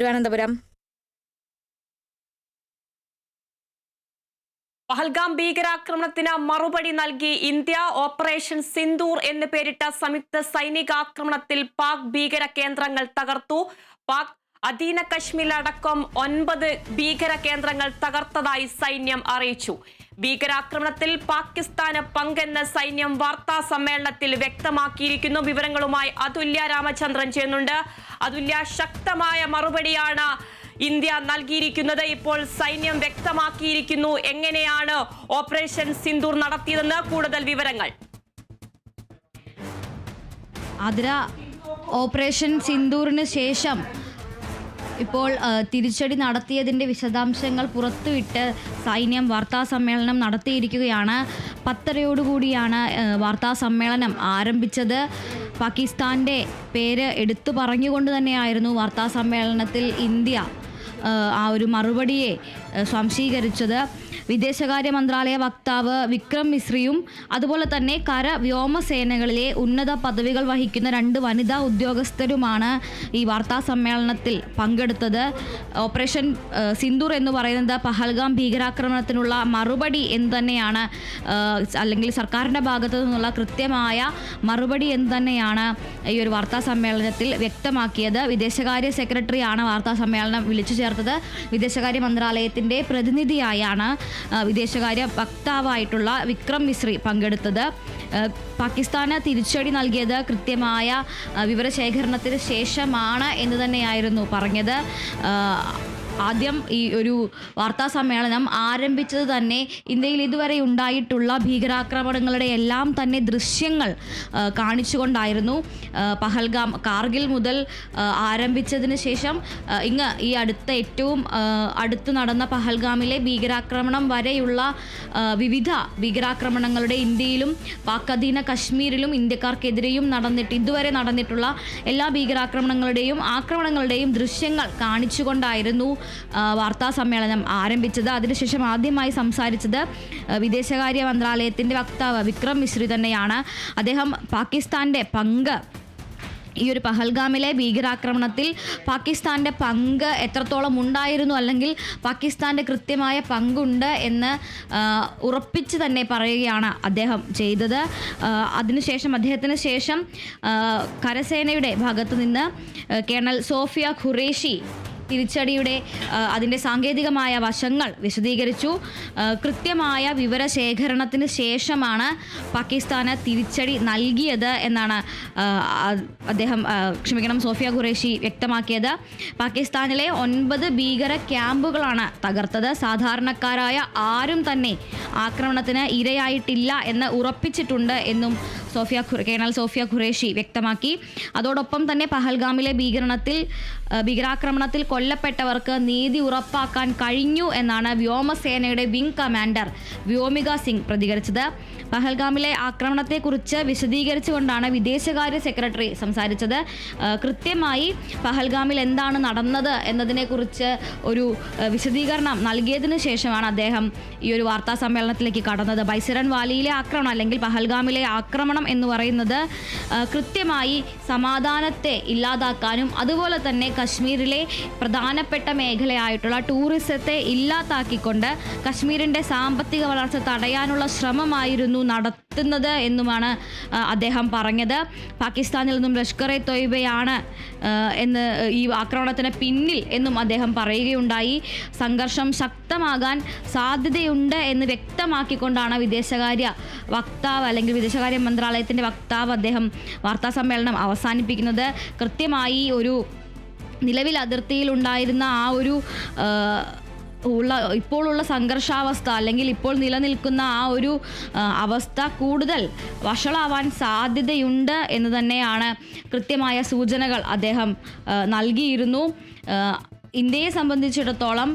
തിരുവനന്തപുരം. പഹൽഗാം ഭീകരാക്രമണത്തിന് മറുപടി നൽകി ഇന്ത്യ ഓപ്പറേഷൻ സിന്ദൂർ എന്ന് പേരിട്ട സംയുക്ത സൈനികാക്രമണത്തിൽ പാക് ഭീകര കേന്ദ്രങ്ങൾ തകർത്തു. പാക് അധീന കശ്മീരിലടക്കം 9 ഭീകര കേന്ദ്രങ്ങൾ തകർത്തതായി സൈന്യം അറിയിച്ചു. ഭീകരാക്രമണത്തിൽ പാകിസ്ഥാന് പങ്കെന്ന് സൈന്യം വാർത്താ സമ്മേളനത്തിൽ വ്യക്തമാക്കിയിരിക്കുന്നു. വിവരങ്ങളുമായി അതുല്യ രാമചന്ദ്രൻ ചെയ്യുന്നുണ്ട്. അതുല്യ, ശക്തമായ മറുപടിയാണ് ഇന്ത്യ നൽകിയിരിക്കുന്നത്. ഇപ്പോൾ സൈന്യം വ്യക്തമാക്കിയിരിക്കുന്നു എങ്ങനെയാണ് ഓപ്പറേഷൻ സിന്ദൂർ നടത്തിയതെന്ന്. കൂടുതൽ വിവരങ്ങൾ. ആതിര, ഓപ്പറേഷൻ സിന്ദൂറിന് ശേഷം ഇപ്പോൾ തിരിച്ചടി നടത്തിയതിൻ്റെ വിശദാംശങ്ങൾ പുറത്തുവിട്ട് സൈന്യം വാർത്താ സമ്മേളനം നടത്തിയിരിക്കുകയാണ്. 10:30 വാർത്താ സമ്മേളനം ആരംഭിച്ചത്. പാകിസ്ഥാൻ്റെ പേര് എടുത്തു പറഞ്ഞുകൊണ്ട് തന്നെയായിരുന്നു വാർത്താ സമ്മേളനത്തിൽ ഇന്ത്യ ആ ഒരു മറുപടിയെ സ്വാംശീകരിച്ചത്. വിദേശകാര്യ മന്ത്രാലയ വക്താവ് വിക്രം മിശ്രിയും അതുപോലെ തന്നെ കര വ്യോമസേനകളിലെ ഉന്നത പദവികൾ വഹിക്കുന്ന 2 വനിതാ ഉദ്യോഗസ്ഥരുമാണ് ഈ വാർത്താ സമ്മേളനത്തിൽ പങ്കെടുത്തത്. ഓപ്പറേഷൻ സിന്ദൂർ എന്ന് പറയുന്നത് പഹൽഗാം ഭീകരാക്രമണത്തിനുള്ള മറുപടി എന്ന് തന്നെയാണ്, അല്ലെങ്കിൽ സർക്കാരിൻ്റെ ഭാഗത്തു നിന്നുള്ള കൃത്യമായ മറുപടി എന്ന് തന്നെയാണ് ഈ ഒരു വാർത്താ സമ്മേളനത്തിൽ വ്യക്തമാക്കിയത്. വിദേശകാര്യ സെക്രട്ടറിയാണ് വാർത്താ സമ്മേളനം വിളിച്ചു ചേർത്തത്. വിദേശകാര്യ മന്ത്രാലയത്തിൻ്റെ പ്രതിനിധിയായാണ് വിദേശകാര്യ വക്താവായിട്ടുള്ള വിക്രം മിശ്രി പങ്കെടുത്തത്. പാകിസ്ഥാന് തിരിച്ചടി നൽകിയത് കൃത്യമായ വിവരശേഖരണത്തിന് ശേഷമാണ് എന്ന് തന്നെയായിരുന്നു പറഞ്ഞത്. ആദ്യം ഈ ഒരു വാർത്താ സമ്മേളനം ആരംഭിച്ചത് തന്നെ ഇന്ത്യയിൽ ഇതുവരെ ഉണ്ടായിട്ടുള്ള ഭീകരാക്രമണങ്ങളുടെ എല്ലാം തന്നെ ദൃശ്യങ്ങൾ കാണിച്ചുകൊണ്ടായിരുന്നു. പഹൽഗാം, കാർഗിൽ മുതൽ ആരംഭിച്ചതിന് ശേഷം ഈ ഏറ്റവും അടുത്ത് നടന്ന പഹൽഗാമിലെ ഭീകരാക്രമണം വരെയുള്ള വിവിധ ഭീകരാക്രമണങ്ങളുടെ ഇന്ത്യയിലും പാക് അധീന കശ്മീരിലും ഇന്ത്യക്കാർക്കെതിരെയും ഇതുവരെ നടന്നിട്ടുള്ള എല്ലാ ആക്രമണങ്ങളുടെയും ദൃശ്യങ്ങൾ കാണിച്ചുകൊണ്ടായിരുന്നു വാർത്താ സമ്മേളനം ആരംഭിച്ചത്. അതിനുശേഷം ആദ്യമായി സംസാരിച്ചത് വിദേശകാര്യ മന്ത്രാലയത്തിൻ്റെ വക്താവ് വിക്രം മിശ്രി തന്നെയാണ്. അദ്ദേഹം പാകിസ്ഥാൻ്റെ പങ്ക്, ഈ ഒരു പഹൽഗാമിലെ ഭീകരാക്രമണത്തിൽ പാകിസ്ഥാൻ്റെ പങ്ക് എത്രത്തോളം ഉണ്ടായിരുന്നു, അല്ലെങ്കിൽ പാകിസ്ഥാൻ്റെ കൃത്യമായ പങ്കുണ്ട് എന്ന് ഉറപ്പിച്ച് തന്നെ പറയുകയാണ് അദ്ദേഹം ചെയ്തത്. അദ്ദേഹത്തിന് ശേഷം കരസേനയുടെ ഭാഗത്തു നിന്ന് കേണൽ സോഫിയ ഖുറേഷി തിരിച്ചടിയുടെ അതിൻ്റെ സാങ്കേതികമായ വശങ്ങൾ വിശദീകരിച്ചു. കൃത്യമായ വിവരശേഖരണത്തിന് ശേഷമാണ് പാകിസ്ഥാന് തിരിച്ചടി നൽകിയത് എന്നാണ് സോഫിയ ഖുറേഷി വ്യക്തമാക്കിയത്. പാകിസ്ഥാനിലെ 9 ഭീകര ക്യാമ്പുകളാണ് തകർത്തത്. സാധാരണക്കാരായ ആരും തന്നെ ആക്രമണത്തിന് ഇരയായിട്ടില്ല എന്ന് ഉറപ്പിച്ചിട്ടുണ്ട് എന്നും കേണൽ സോഫിയ ഖുറേഷി വ്യക്തമാക്കി. അതോടൊപ്പം തന്നെ പഹൽഗാമിലെ ഭീകരാക്രമണത്തിൽ കൊല്ലപ്പെട്ടവർക്ക് നീതി ഉറപ്പാക്കാൻ കഴിഞ്ഞു എന്നാണ് വ്യോമസേനയുടെ വിംഗ് കമാൻഡർ വ്യോമിക സിംഗ് പ്രതികരിച്ചത്. പഹൽഗാമിലെ ആക്രമണത്തെക്കുറിച്ച് വിശദീകരിച്ചുകൊണ്ടാണ് വിദേശകാര്യ സെക്രട്ടറി സംസാരിച്ചത്. കൃത്യമായി പഹൽഗാമിൽ എന്താണ് നടന്നത് എന്നതിനെക്കുറിച്ച് ഒരു വിശദീകരണം നൽകിയതിനു ശേഷമാണ് അദ്ദേഹം ഈ ഒരു വാർത്താ സമ്മേളനത്തിലേക്ക് കടന്നത്. ബൈസരൻ വാലിയിലെ ആക്രമണം, അല്ലെങ്കിൽ പഹൽഗാമിലെ ആക്രമണം എന്ന് പറയുന്നത് കൃത്യമായി സമാധാനത്തെ ഇല്ലാതാക്കാനും അതുപോലെ തന്നെ കശ്മീരിലെ പ്രധാനപ്പെട്ട മേഖലയായിട്ടുള്ള ടൂറിസത്തെ ഇല്ലാതാക്കിക്കൊണ്ട് കശ്മീരിൻ്റെ സാമ്പത്തിക വളർച്ച തടയാനുള്ള ശ്രമമായിരുന്നു നടത്തുന്നത് എന്നുമാണ് അദ്ദേഹം പറഞ്ഞത്. പാകിസ്ഥാനിൽ നിന്നും ലഷ്കർ എ തൊയ്ബയാണ് എന്ന് ഈ ആക്രമണത്തിന് പിന്നിൽ എന്നും അദ്ദേഹം പറയുകയുണ്ടായി. സംഘർഷം ശക്തമാകാൻ സാധ്യതയുണ്ട് എന്ന് വ്യക്തമാക്കിക്കൊണ്ടാണ് വിദേശകാര്യ വക്താവ്, അല്ലെങ്കിൽ വിദേശകാര്യ മന്ത്രാലയത്തിൻ്റെ വക്താവ് അദ്ദേഹം വാർത്താ സമ്മേളനം അവസാനിപ്പിക്കുന്നത്. കൃത്യമായി ഒരു നിലവിൽ അതിർത്തിയിലുണ്ടായിരുന്ന ആ ഒരു ഇപ്പോഴുള്ള സംഘർഷാവസ്ഥ, അല്ലെങ്കിൽ ഇപ്പോൾ നിലനിൽക്കുന്ന ആ ഒരു അവസ്ഥ കൂടുതൽ വഷളാവാൻ സാധ്യതയുണ്ട് എന്ന് തന്നെയാണ് കൃത്യമായ സൂചനകൾ അദ്ദേഹം നൽകിയിരുന്നു. ഇന്ത്യയെ സംബന്ധിച്ചിടത്തോളം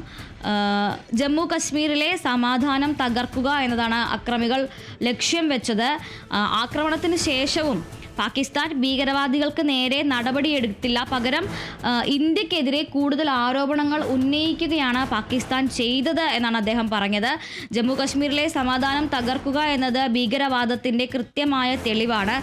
ജമ്മു കശ്മീരിലെ സമാധാനം തകർക്കുക എന്നതാണ് അക്രമികൾ ലക്ഷ്യം വെച്ചത്. ആക്രമണത്തിന് ശേഷവും പാകിസ്ഥാൻ ഭീകരവാദികൾക്ക് നേരെ നടപടിയെടുത്തില്ല, പകരം ഇന്ത്യക്കെതിരെ കൂടുതൽ ആരോപണങ്ങൾ ഉന്നയിക്കുകയാണ് പാകിസ്ഥാൻ ചെയ്തത് എന്നാണ് അദ്ദേഹം പറഞ്ഞത്. ജമ്മു കശ്മീരിലെ സമാധാനം തകർക്കുക എന്നത് ഭീകരവാദത്തിൻ്റെ കൃത്യമായ തെളിവാണ്.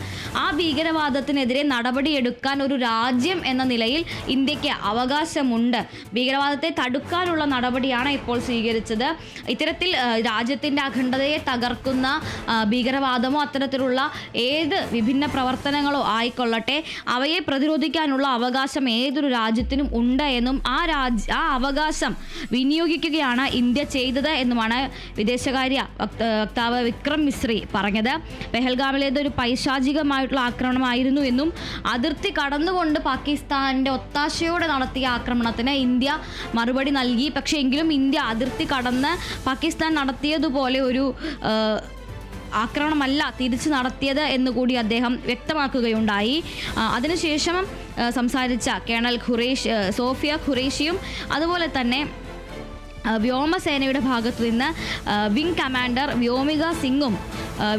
ആ ഭീകരവാദത്തിനെതിരെ നടപടിയെടുക്കാൻ ഒരു രാജ്യം എന്ന നിലയിൽ ഇന്ത്യക്ക് അവകാശമുണ്ട്. ഭീകരവാദത്തെ തടുക്കാനുള്ള നടപടിയാണ് ഇപ്പോൾ സ്വീകരിച്ചത്. ഇത്തരത്തിൽ രാജ്യത്തിൻ്റെ അഖണ്ഡതയെ തകർക്കുന്ന ഭീകരവാദമോ അത്തരത്തിലുള്ള ഏത് വിഭിന്ന പ്രവർത്തനങ്ങളോ ആയിക്കൊള്ളട്ടെ, അവയെ പ്രതിരോധിക്കാനുള്ള അവകാശം ഏതൊരു രാജ്യത്തിനും ഉണ്ട് എന്നും ആ അവകാശം വിനിയോഗിക്കുകയാണ് ഇന്ത്യ ചെയ്തത് എന്നുമാണ് വിദേശകാര്യ വക്താവ് വിക്രം മിശ്രി പറഞ്ഞത്. പെഹൽഗാമിലേത് ഒരു പൈശാചികമായിട്ടുള്ള ആക്രമണമായിരുന്നു എന്നും അതിർത്തി കടന്നുകൊണ്ട് പാകിസ്ഥാൻ്റെ ഒത്താശയോടെ നടത്തിയ ആക്രമണത്തിന് ഇന്ത്യ മറുപടി നൽകി. പക്ഷേ എങ്കിലും ഇന്ത്യ അതിർത്തി കടന്ന് പാകിസ്ഥാൻ നടത്തിയതുപോലെ ഒരു ആക്രമണമല്ല തിരിച്ചു നടത്തിയത് എന്നുകൂടി അദ്ദേഹം വ്യക്തമാക്കുകയുണ്ടായി. അതിനുശേഷം സംസാരിച്ച കേണൽ സോഫിയ ഖുറേഷിയും അതുപോലെ തന്നെ വ്യോമസേനയുടെ ഭാഗത്തു നിന്ന് വിംഗ് കമാൻഡർ വ്യോമിക സിംഗും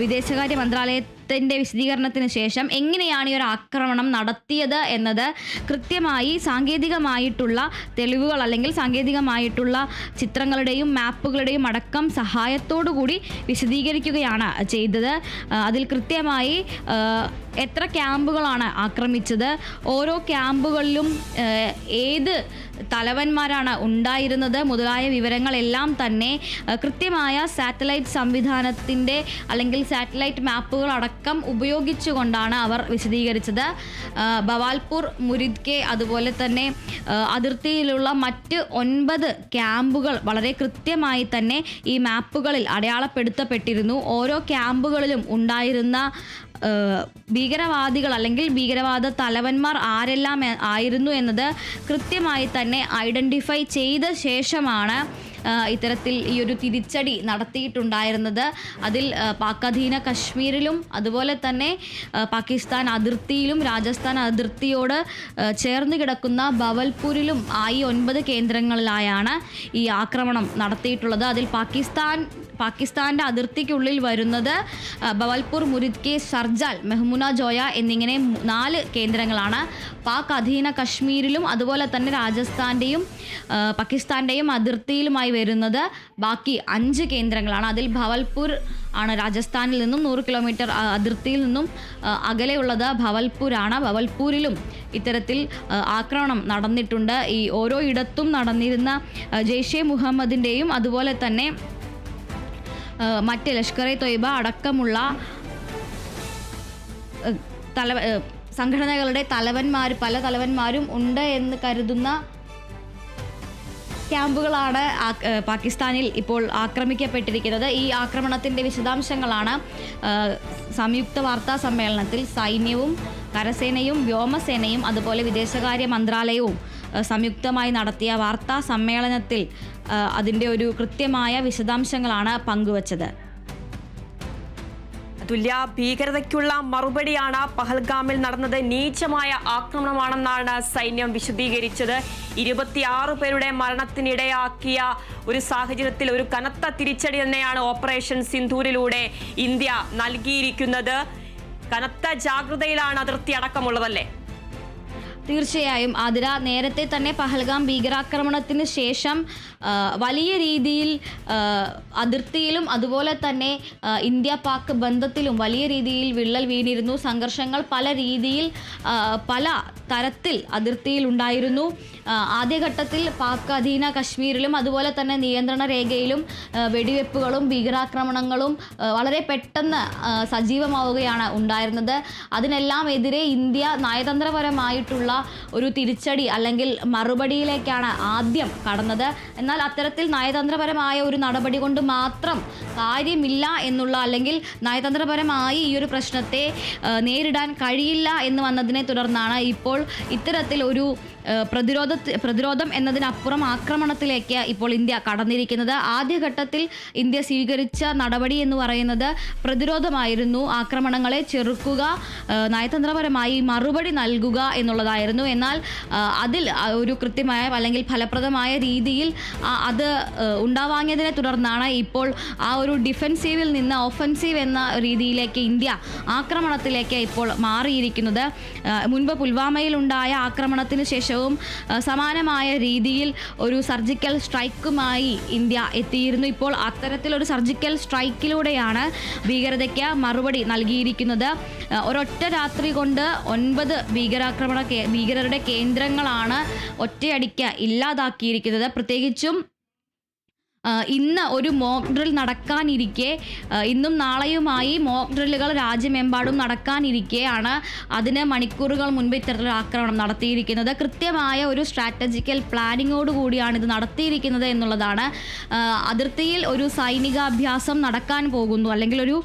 വിദേശകാര്യ മന്ത്രാലയത്തിൻ്റെ വിശദീകരണത്തിന് ശേഷം എങ്ങനെയാണ് ഈ ഒരു ആക്രമണം നടത്തിയത് എന്നത് കൃത്യമായി സാങ്കേതികമായിട്ടുള്ള തെളിവുകൾ അല്ലെങ്കിൽ സാങ്കേതികമായിട്ടുള്ള ചിത്രങ്ങളുടെയും മാപ്പുകളുടെയും അടക്കം സഹായത്തോടുകൂടി വിശദീകരിക്കുകയാണ് ചെയ്തത്. അതിൽ കൃത്യമായി എത്ര ക്യാമ്പുകളാണ് ആക്രമിച്ചത്, ഓരോ ക്യാമ്പുകളിലും ഏത് തലവന്മാരാണ് ഉണ്ടായിരുന്നത് മുതലായ വിവരങ്ങളെല്ലാം തന്നെ കൃത്യമായ സാറ്റലൈറ്റ് സംവിധാനത്തിൻ്റെ അല്ലെങ്കിൽ സാറ്റലൈറ്റ് മാപ്പുകൾ അടക്കം ഉപയോഗിച്ചുകൊണ്ടാണ് അവർ വിശദീകരിച്ചത്. ബവാൽപൂർ, മുരിദ്കെ അതുപോലെ തന്നെ അതിർത്തിയിലുള്ള മറ്റ് 9 ക്യാമ്പുകൾ വളരെ കൃത്യമായി തന്നെ ഈ മാപ്പുകളിൽ അടയാളപ്പെടുത്തപ്പെട്ടിരുന്നു. ഓരോ ക്യാമ്പുകളിലും ഉണ്ടായിരുന്ന ഭീകരവാദികൾ അല്ലെങ്കിൽ ഭീകരവാദ തലവന്മാർ ആരെല്ലാം ആയിരുന്നു എന്നത് കൃത്യമായി തന്നെ ഐഡൻറ്റിഫൈ ചെയ്ത ശേഷമാണ് ഇത്തരത്തിൽ ഈ ഒരു തിരിച്ചടി നടത്തിയിട്ടുണ്ടായിരുന്നത്. അതിൽ പാക്-അധീന കശ്മീരിലും അതുപോലെ തന്നെ പാകിസ്ഥാൻ അതിർത്തിയിലും രാജസ്ഥാൻ അതിർത്തിയോട് ചേർന്ന് കിടക്കുന്ന ബവൽപൂരിലും ആയി 9 കേന്ദ്രങ്ങളിലായാണ് ഈ ആക്രമണം നടത്തിയിട്ടുള്ളത്. അതിൽ പാകിസ്ഥാൻ്റെ അതിർത്തിക്കുള്ളിൽ വരുന്നത് ബവൽപൂർ, മുരിദ്കെ, ഷർജാൽ, മെഹ്മുന ജോയ എന്നിങ്ങനെ 4 കേന്ദ്രങ്ങളാണ്. പാക് അധീന കശ്മീരിലും അതുപോലെ തന്നെ രാജസ്ഥാൻ്റെയും പാകിസ്ഥാൻ്റെയും അതിർത്തിയിലുമായി വരുന്നത് ബാക്കി 5 കേന്ദ്രങ്ങളാണ്. അതിൽ ഭവൽപൂർ ആണ് രാജസ്ഥാനിൽ നിന്നും 100 കിലോമീറ്റർ അതിർത്തിയിൽ നിന്നും അകലെയുള്ളത് ഭവൽപൂരാണ്. ഭവൽപൂരിലും ഇത്തരത്തിൽ ആക്രമണം നടന്നിട്ടുണ്ട്. ഈ ഓരോ ഇടത്തും നടന്നിരുന്ന ജെയ്ഷെ മുഹമ്മദിൻ്റെയും അതുപോലെ തന്നെ മറ്റ് ലഷ്കർ-ഇ-തൊയ്ബ അടക്കമുള്ള സംഘടനകളുടെ പല തലവന്മാരും ഉണ്ട് എന്ന് കരുതുന്ന ക്യാമ്പുകളാണ് പാകിസ്ഥാനിൽ ഇപ്പോൾ ആക്രമിക്കപ്പെട്ടിരിക്കുന്നത്. ഈ ആക്രമണത്തിൻ്റെ വിശദാംശങ്ങളാണ് സംയുക്ത വാർത്താ സമ്മേളനത്തിൽ സൈന്യവും കരസേനയും വ്യോമസേനയും അതുപോലെ വിദേശകാര്യ മന്ത്രാലയവും സംയുക്തമായി നടത്തിയ വാർത്താ സമ്മേളനത്തിൽ അതിൻ്റെ ഒരു കൃത്യമായ വിശദാംശങ്ങളാണ് പങ്കുവച്ചത്. തുല്യ, ഭീകരതയ്ക്കുള്ള മറുപടിയാണ് പഹൽഗാമിൽ നടന്നത്. നീചമായ ആക്രമണമാണെന്നാണ് സൈന്യം വിശദീകരിച്ചത്. 26 പേരുടെ മരണത്തിനിടയാക്കിയ ഒരു സാഹചര്യത്തിൽ ഒരു കനത്ത തിരിച്ചടി തന്നെയാണ് ഓപ്പറേഷൻ സിന്ദൂരിലൂടെ ഇന്ത്യ നൽകിയിരിക്കുന്നത്. കനത്ത ജാഗ്രതയിലാണ് അതിർത്തി അടക്കമുള്ളതല്ലേ? തീർച്ചയായും ആതിര, നേരത്തെ തന്നെ പഹൽഗാം ഭീകരാക്രമണത്തിന് ശേഷം വലിയ രീതിയിൽ അതിർത്തിയിലും അതുപോലെ തന്നെ ഇന്ത്യ പാക് ബന്ധത്തിലും വലിയ രീതിയിൽ വിള്ളൽ വീണിരുന്നു. സംഘർഷങ്ങൾ പല രീതിയിൽ പല തരത്തിൽ അതിർത്തിയിൽ ഉണ്ടായിരുന്നു. ആദ്യഘട്ടത്തിൽ പാക് അധീന കശ്മീരിലും അതുപോലെ തന്നെ നിയന്ത്രണ രേഖയിലും വെടിവെപ്പുകളും ഭീകരാക്രമണങ്ങളും വളരെ പെട്ടെന്ന് സജീവമാവുകയാണ് ഉണ്ടായിരുന്നത്. അതിനെല്ലാം എതിരെ ഇന്ത്യ നയതന്ത്രപരമായിട്ടുള്ള ഒരു തിരിച്ചടി അല്ലെങ്കിൽ മറുപടിയിലേക്കാണ് ആദ്യം കടന്നത്. എന്നാൽ അത്തരത്തിൽ നയതന്ത്രപരമായ ഒരു നടപടി കൊണ്ട് മാത്രം കാര്യമില്ല എന്നുള്ള അല്ലെങ്കിൽ നയതന്ത്രപരമായി ഈ ഒരു പ്രശ്നത്തെ നേരിടാൻ കഴിയില്ല എന്ന് വന്നതിനെ തുടർന്നാണ് ഇപ്പോൾ ഇത്തരത്തിൽ ഒരു പ്രതിരോധം എന്നതിനപ്പുറം ആക്രമണത്തിലേക്ക് ഇപ്പോൾ ഇന്ത്യ കടന്നിരിക്കുന്നത്. ആദ്യഘട്ടത്തിൽ ഇന്ത്യ സ്വീകരിച്ച നടപടി എന്ന് പറയുന്നത് പ്രതിരോധമായിരുന്നു. ആക്രമണങ്ങളെ ചെറുക്കുക, നയതന്ത്രപരമായി മറുപടി നൽകുക എന്നുള്ളതായിരുന്നു. എന്നാൽ അതിൽ ഒരു കൃത്യമായ അല്ലെങ്കിൽ ഫലപ്രദമായ രീതിയിൽ അത് ഉണ്ടാവാങ്ങിയതിനെ തുടർന്നാണ് ഇപ്പോൾ ആ ഒരു ഡിഫെൻസീവിൽ നിന്ന് ഓഫൻസീവ് എന്ന രീതിയിലേക്ക് ഇന്ത്യ ആക്രമണത്തിലേക്ക് ഇപ്പോൾ മാറിയിരിക്കുന്നത്. മുൻപ് പുൽവാമയിൽ ഉണ്ടായ ആക്രമണത്തിന് ശേഷവും സമാനമായ രീതിയിൽ ഒരു സർജിക്കൽ സ്ട്രൈക്കുമായി ഇന്ത്യ എത്തിയിരുന്നു. ഇപ്പോൾ അത്തരത്തിലൊരു സർജിക്കൽ സ്ട്രൈക്കിലൂടെയാണ് ഭീകരതയ്ക്ക് മറുപടി നൽകിയിരിക്കുന്നത്. ഒരൊറ്റ രാത്രി കൊണ്ട് 9 ഭീകരരുടെ കേന്ദ്രങ്ങളാണ് ഒറ്റയടിക്ക് ഇല്ലാതാക്കിയിരിക്കുന്നത്. പ്രത്യേകിച്ചും ഇന്ന് ഒരു മോക്ക് ഡ്രിൽ നടക്കാനിരിക്കെ, ഇന്നും നാളെയുമായി മോക്ക് ഡ്രില്ലുകൾ രാജ്യമെമ്പാടും നടക്കാനിരിക്കെയാണ് അതിന് മണിക്കൂറുകൾ മുൻപ് ഇത്തരത്തിലൊരു ആക്രമണം നടത്തിയിരിക്കുന്നത്. കൃത്യമായ ഒരു സ്ട്രാറ്റജിക്കൽ പ്ലാനിങ്ങോടുകൂടിയാണ് ഇത് നടത്തിയിരിക്കുന്നത് എന്നുള്ളതാണ്. അതിർത്തിയിൽ ഒരു സൈനികാഭ്യാസം നടക്കാൻ പോകുന്നു, അല്ലെങ്കിൽ ഒരു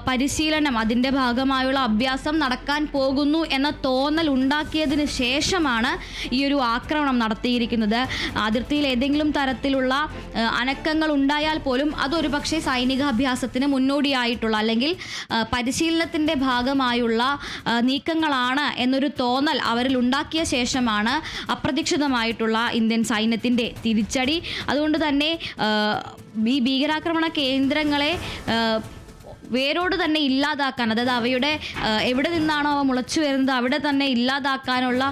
പരിശീലനം, അതിൻ്റെ ഭാഗമായുള്ള അഭ്യാസം നടക്കാൻ പോകുന്നു എന്ന തോന്നൽ ഉണ്ടാക്കിയതിന് ശേഷമാണ് ഈ ഒരു ആക്രമണം നടത്തിയിരിക്കുന്നത്. അതിർത്തിയിൽ ഏതെങ്കിലും തരത്തിലുള്ള അനക്കങ്ങൾ ഉണ്ടായാൽ പോലും അതൊരു പക്ഷേ സൈനികാഭ്യാസത്തിന് മുന്നോടിയായിട്ടുള്ള അല്ലെങ്കിൽ പരിശീലനത്തിൻ്റെ ഭാഗമായുള്ള നീക്കങ്ങളാണ് എന്നൊരു തോന്നൽ അവരിൽ ഉണ്ടാക്കിയ ശേഷമാണ് അപ്രതീക്ഷിതമായിട്ടുള്ള ഇന്ത്യൻ സൈന്യത്തിൻ്റെ തിരിച്ചടി. അതുകൊണ്ട് തന്നെ ഈ ഭീകരാക്രമണ കേന്ദ്രങ്ങളെ വേരോട് തന്നെ ഇല്ലാതാക്കാൻ, അതായത് അവയുടെ എവിടെ നിന്നാണോ അവ മുളച്ചു വരുന്നത് അവിടെ തന്നെ ഇല്ലാതാക്കാനുള്ള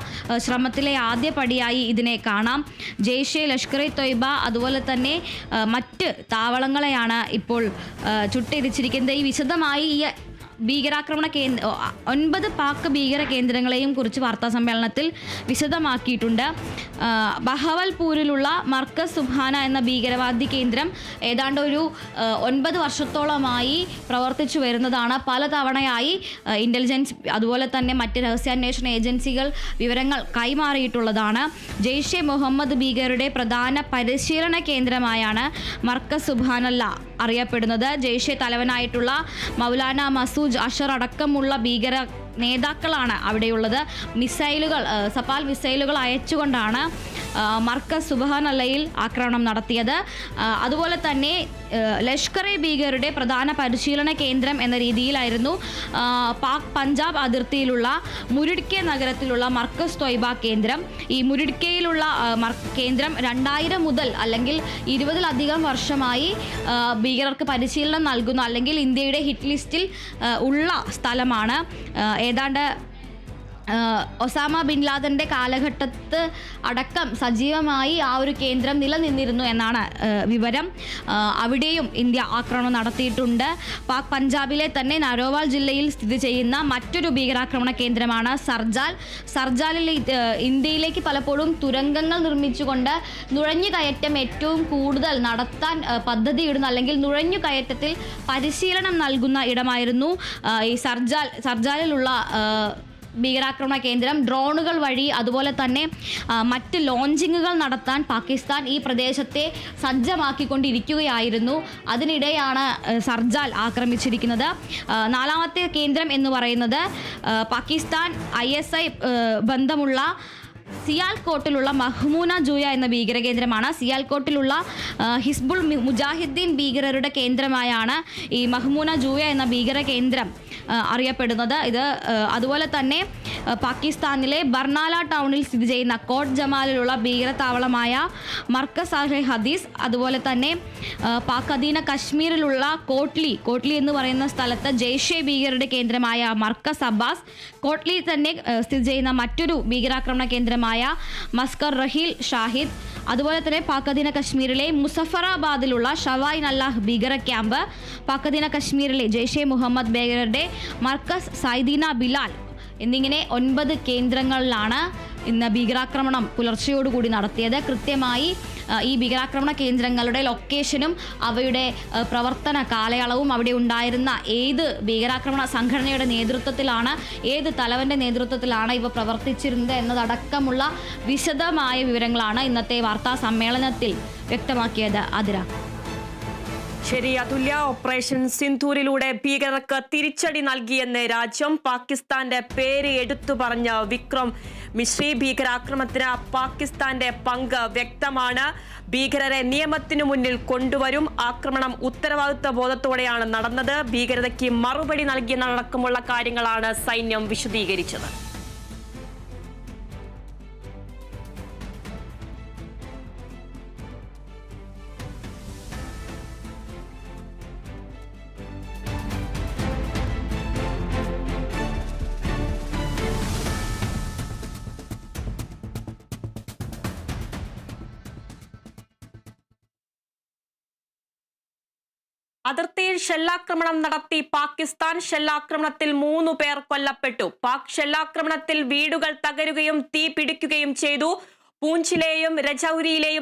ശ്രമത്തിലെ ആദ്യ പടിയായി ഇതിനെ കാണാം. ജെയ്ഷെ, ലഷ്കർ ഇ തൊയ്ബ അതുപോലെ തന്നെ മറ്റ് താവളങ്ങളെയാണ് ഇപ്പോൾ ചുട്ടെരിച്ചിരിക്കുന്നത്. ഈ വിശദമായി ഈ ഭീകരാക്രമണ 9 പാക് ഭീകര കേന്ദ്രങ്ങളെയും കുറിച്ച് വാർത്താ സമ്മേളനത്തിൽ വിശദമാക്കിയിട്ടുണ്ട്. ബഹവൽപൂരിലുള്ള മർക്കസ് സുബ്ഹാന എന്ന ഭീകരവാദി കേന്ദ്രം ഏതാണ്ട് ഒരു 9 വർഷത്തോളമായി പ്രവർത്തിച്ചു വരുന്നതാണ്. പലതവണയായി ഇൻ്റലിജൻസ് അതുപോലെ തന്നെ മറ്റ് രഹസ്യാന്വേഷണ ഏജൻസികൾ വിവരങ്ങൾ കൈമാറിയിട്ടുള്ളതാണ്. ജെയ്ഷെ മുഹമ്മദ് ഭീകരരുടെ പ്രധാന പരിശീലന കേന്ദ്രമായാണ് മർക്കസ് സുബ്ഹാനല്ല അറിയപ്പെടുന്നത്. ജെയ്ഷെ തലവനായിട്ടുള്ള മൗലാന മസൂദ് അഷർ അടക്കമുള്ള ഭീകര നേതാക്കളാണ് അവിടെയുള്ളത്. സപാൽ മിസൈലുകൾ അയച്ചുകൊണ്ടാണ് മർക്കസ് സുബ്ഹാനല്ലയിൽ ആക്രമണം നടത്തിയത്. അതുപോലെ തന്നെ ലഷ്കർ ഇ ഭീകരരുടെ പ്രധാന പരിശീലന കേന്ദ്രം എന്ന രീതിയിലായിരുന്നു പാക് പഞ്ചാബ് അതിർത്തിയിലുള്ള മുരിഡ്കെ നഗരത്തിലുള്ള മർക്കസ് തൊയ്ബ കേന്ദ്രം. ഈ മുരിഡ്കയിലുള്ള കേന്ദ്രം 2000 മുതൽ അല്ലെങ്കിൽ 20-ലധികം വർഷമായി ഭീകരർക്ക് പരിശീലനം നൽകുന്ന അല്ലെങ്കിൽ ഇന്ത്യയുടെ ഹിറ്റ് ലിസ്റ്റിൽ ഉള്ള സ്ഥലമാണ്. ഏതാണ്ട് ഒസാമ ബിൻ ലാദൻ്റെ കാലഘട്ടത്ത് അടക്കം സജീവമായി ആ ഒരു കേന്ദ്രം നിലനിന്നിരുന്നു എന്നാണ് വിവരം. അവിടെയും ഇന്ത്യ ആക്രമണം നടത്തിയിട്ടുണ്ട്. പാക് പഞ്ചാബിലെ തന്നെ നരോവാൽ ജില്ലയിൽ സ്ഥിതി ചെയ്യുന്ന മറ്റൊരു ഭീകരാക്രമണ കേന്ദ്രമാണ് സർജാൽ. സർജാലിൽ ഇന്ത്യയിലേക്ക് പലപ്പോഴും തുരങ്കങ്ങൾ നിർമ്മിച്ചുകൊണ്ട് നുഴഞ്ഞുകയറ്റം ഏറ്റവും കൂടുതൽ നടത്താൻ പദ്ധതിയിടുന്ന അല്ലെങ്കിൽ നുഴഞ്ഞുകയറ്റത്തിൽ പരിശീലനം നൽകുന്ന ഇടമായിരുന്നു ഈ സർജാലിലുള്ള ഭീകരാക്രമണ കേന്ദ്രം. ഡ്രോണുകൾ വഴി അതുപോലെ തന്നെ മറ്റ് ലോഞ്ചിങ്ങുകൾ നടത്താൻ പാകിസ്ഥാൻ ഈ പ്രദേശത്തെ സജ്ജമാക്കിക്കൊണ്ടിരിക്കുകയായിരുന്നു. അതിനിടെയാണ് സർജാൽ ആക്രമിച്ചിരിക്കുന്നത്. 4ാമത്തെ കേന്ദ്രം എന്ന് പറയുന്നത് പാകിസ്ഥാൻ ISI ബന്ധമുള്ള സിയാൽകോട്ടിലുള്ള മഹ്മൂന ജൂയ എന്ന ഭീകര കേന്ദ്രമാണ്. സിയാൽകോട്ടിലുള്ള ഹിസ്ബുൾ മുജാഹിദ്ദീൻ ഭീകരരുടെ കേന്ദ്രമായാണ് ഈ മഹ്മൂന ജൂയ എന്ന ഭീകര കേന്ദ്രം അറിയപ്പെടുന്നത്. ഇത് അതുപോലെ തന്നെ പാകിസ്ഥാനിലെ ബർണാല ടൗണിൽ സ്ഥിതി ചെയ്യുന്ന കോട്ട് ജമാലിലുള്ള ഭീകരതാവളമായ മർക്കസ് അഹ്ലെ ഹദീസ്, അതുപോലെ തന്നെ പാക് അധീന കശ്മീരിലുള്ള കോട്ട്ലി എന്ന് പറയുന്ന സ്ഥലത്ത് ജെയ്ഷെ ഭീകരരുടെ കേന്ദ്രമായ മർക്കസ് അബ്ബാസ്, കോട്ട്ലി തന്നെ സ്ഥിതി ചെയ്യുന്ന മറ്റൊരു ഭീകരാക്രമണ കേന്ദ്രമായ മസ്കർ റഹീൽ ഷാഹിദ്, അതുപോലെ തന്നെ പാക് അധീന കശ്മീരിലെ മുസഫറാബാദിലുള്ള ഷവായ് നല്ലാഹ് ഭീകര ക്യാമ്പ്, പാക് അധീന കശ്മീരിലെ ജെയ്ഷെ മുഹമ്മദ് ഭീകരരുടെ മർക്കസ് സൈദീന ബിലാൽ എന്നിങ്ങനെ 9 കേന്ദ്രങ്ങളിലാണ് ഇന്ന് ഭീകരാക്രമണം പുലർച്ചയോടുകൂടി നടത്തിയത്. കൃത്യമായി ഈ ഭീകരാക്രമണ കേന്ദ്രങ്ങളുടെ ലൊക്കേഷനും അവയുടെ പ്രവർത്തന കാലയളവും അവിടെ ഉണ്ടായിരുന്ന ഏത് ഭീകരാക്രമണ സംഘടനയുടെ നേതൃത്വത്തിലാണ്, ഏത് തലവൻ്റെ നേതൃത്വത്തിലാണ് ഇവ പ്രവർത്തിച്ചിരുന്നത് എന്നതടക്കമുള്ള വിശദമായ വിവരങ്ങളാണ് ഇന്നത്തെ വാർത്താ സമ്മേളനത്തിൽ വ്യക്തമാക്കിയത്. അതിര. ശരി അതുല്യ, ഓപ്പറേഷൻ സിന്ധൂരിലൂടെ ഭീകരർക്ക് തിരിച്ചടി നൽകിയെന്ന് രാജ്യം. പാകിസ്ഥാന്റെ പേര് എടുത്തു പറഞ്ഞ വിക്രം മിശ്രി ഭീകരാക്രമണത്തിന് പാകിസ്ഥാന്റെ പങ്ക് വ്യക്തമാണ്. ഭീകരരെ നിയമത്തിനു മുന്നിൽ കൊണ്ടുവരും. ആക്രമണം ഉത്തരവാദിത്വ ബോധത്തോടെയാണ് നടന്നത്. ഭീകരതയ്ക്ക് മറുപടി നൽകിയെന്നടക്കമുള്ള കാര്യങ്ങളാണ് സൈന്യം വിശദീകരിച്ചത്. അതിർത്തിയിൽ ഷെല്ലാക്രമണം നടത്തി പാകിസ്ഥാൻ. ഷെല്ലാക്രമണത്തിൽ 3 പേർ കൊല്ലപ്പെട്ടു. പാക് ഷെല്ലാക്രമണത്തിൽ വീടുകൾ തകരുകയും തീ പിടിക്കുകയും ചെയ്തു. പൂഞ്ചിലെയും രജൌരിയിലെയും